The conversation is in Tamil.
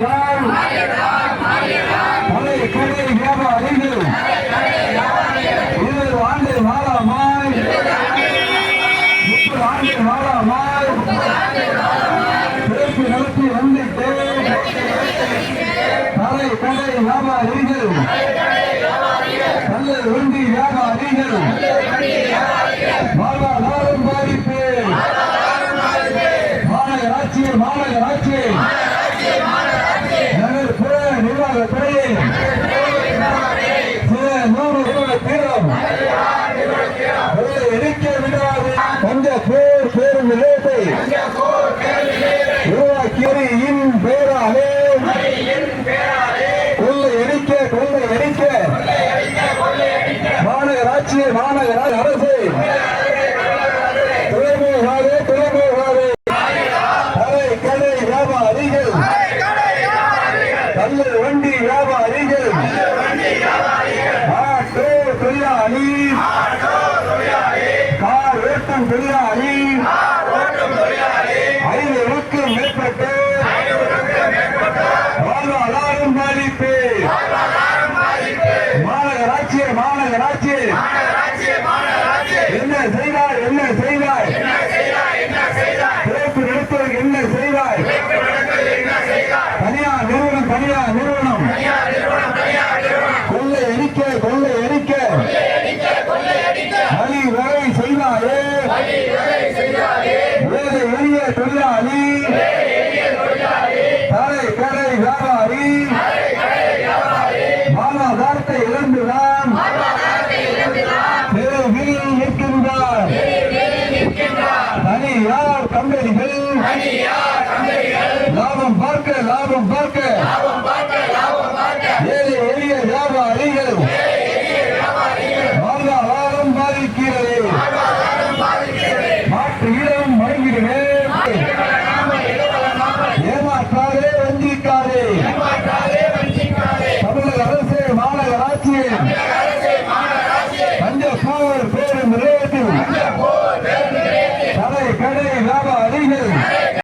கடை வியாபாரிகள் 20 ஆண்டு வாழாமாய் 30 ஆண்டு வாழாமாய் பேச்சு நடத்தி வந்துட்டு கடை வியாபாரிகள் கல்லர் வண்டி வியாபாரிகள் வாழ்வாதாரம் பாதிப்பு மாநகராட்சி நகர்ப்புற நிர்வாகத்துறையை சில 100 பேரும் எரிக்க விடாது பஞ்சப்போர் பேருந்து நிலையத்தை உருவாக்கியின் பெயராலே கொள்ளை எரிக்க மாநகராட்சி அரசு துறைமுகாதே கடை வியாபாரிகள் கல்லர் வண்டி வியாபாரிகள் ஆட்டோ தொழிலாளி கார் ஓட்டும் தொழிலாளி 500க்கும் மேற்பட்ட வாழ்வாதாரம் பாதிப்பு மாநகராட்சி என்ன செய்தாய் சிறப்பு நடத்துவதற்கு என்ன செய்தாய் தனியார் நிறுவனம் கொள்ளை எரிக்க வழி வகை செய்தாயே வேலை எளிய தொழிலாளி கடை வியாபாரி வாழ்வாதாரத்தை இழந்துதான் தெருவில் நிற்கின்றார் தனியார் கம்பெனிகள் லாபம் பார்க்க